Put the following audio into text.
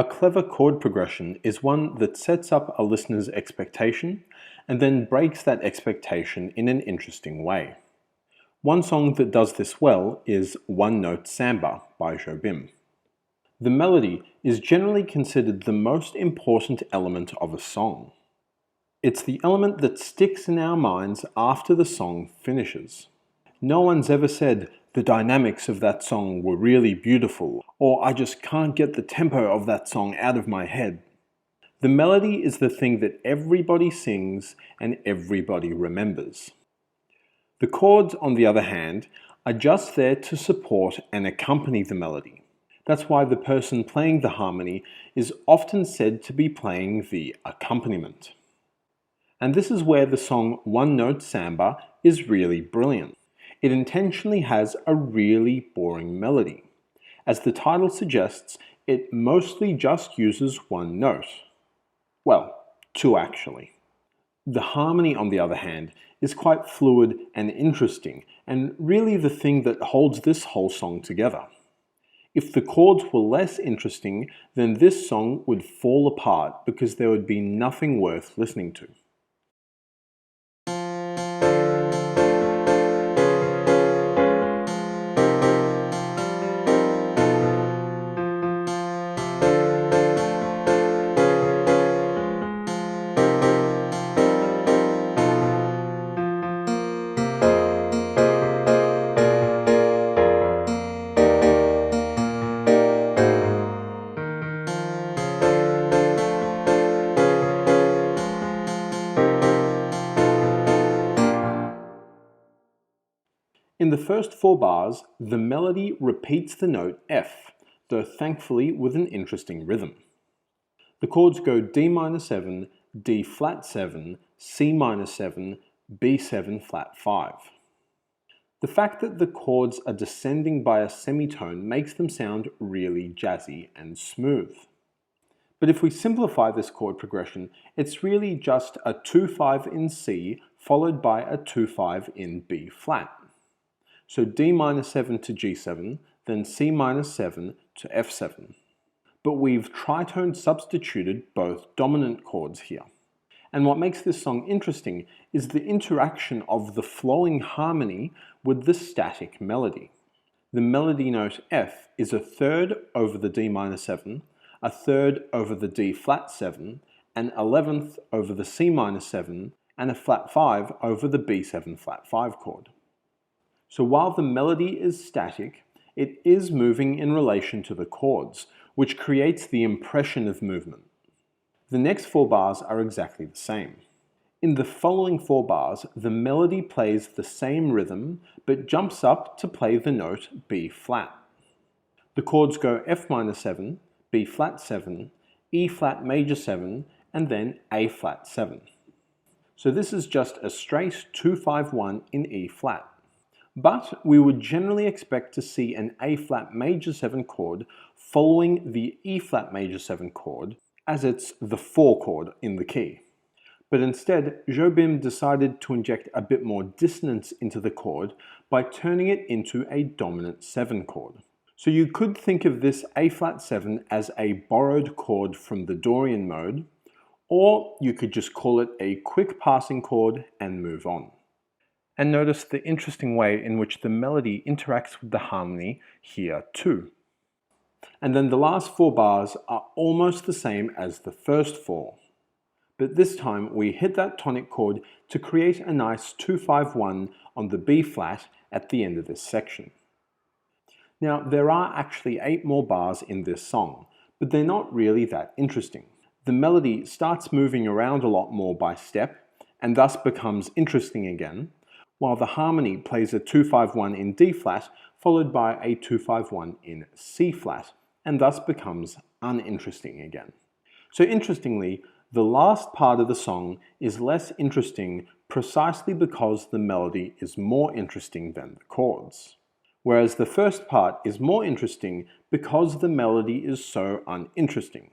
clever chord progression is one that sets up a listener's expectation and then breaks that expectation in an interesting way. One song that does this well is One Note Samba by Jobim. The melody is generally considered the most important element of a song. It's the element that sticks in our minds after the song finishes. No one's ever said, "The dynamics of that song were really beautiful," or "I just can't get the tempo of that song out of my head." The melody is the thing that everybody sings and everybody remembers. The chords, on the other hand, are just there to support and accompany the melody. That's why the person playing the harmony is often said to be playing the accompaniment. And this is where the song One Note Samba is really brilliant. It intentionally has a really boring melody. As the title suggests, it mostly just uses one note. Well, two actually. The harmony, on the other hand, is quite fluid and interesting, and really the thing that holds this whole song together. If the chords were less interesting, then this song would fall apart because there would be nothing worth listening to. In the first four bars, the melody repeats the note F, though thankfully with an interesting rhythm. The chords go D minor 7, D flat 7, C minor 7, B7 flat 5. The fact that the chords are descending by a semitone makes them sound really jazzy and smooth. But if we simplify this chord progression, it's really just a 2-5 in C followed by a 2-5 in B flat. So D minor 7 to G7, then C minor 7 to F7. But we've tritone substituted both dominant chords here. And what makes this song interesting is the interaction of the flowing harmony with the static melody. The melody note F is a third over the D minor 7, a third over the D flat 7, an 11th over the C minor 7, and a flat 5 over the B7 flat 5 chord. So while the melody is static, it is moving in relation to the chords, which creates the impression of movement. The next four bars are exactly the same. In the following four bars, the melody plays the same rhythm, but jumps up to play the note B flat. The chords go F minor 7, B flat 7, E flat major 7, and then A flat 7. So this is just a straight 2-5-1 in E flat. But we would generally expect to see an A flat major 7 chord following the E flat major 7 chord, as it's the 4 chord in the key. But instead, Jobim decided to inject a bit more dissonance into the chord by turning it into a dominant 7 chord. So you could think of this A flat 7 as a borrowed chord from the Dorian mode, or you could just call it a quick passing chord and move on. And notice the interesting way in which the melody interacts with the harmony here too. And then the last four bars are almost the same as the first four. But this time we hit that tonic chord to create a nice 2-5-1 on the B flat at the end of this section. Now there are actually 8 more bars in this song, but they're not really that interesting. The melody starts moving around a lot more by step and thus becomes interesting again, while the harmony plays a 2-5-1 in D flat followed by a 2-5-1 in C flat, and thus becomes uninteresting again. So interestingly, the last part of the song is less interesting precisely because the melody is more interesting than the chords, whereas the first part is more interesting because the melody is so uninteresting.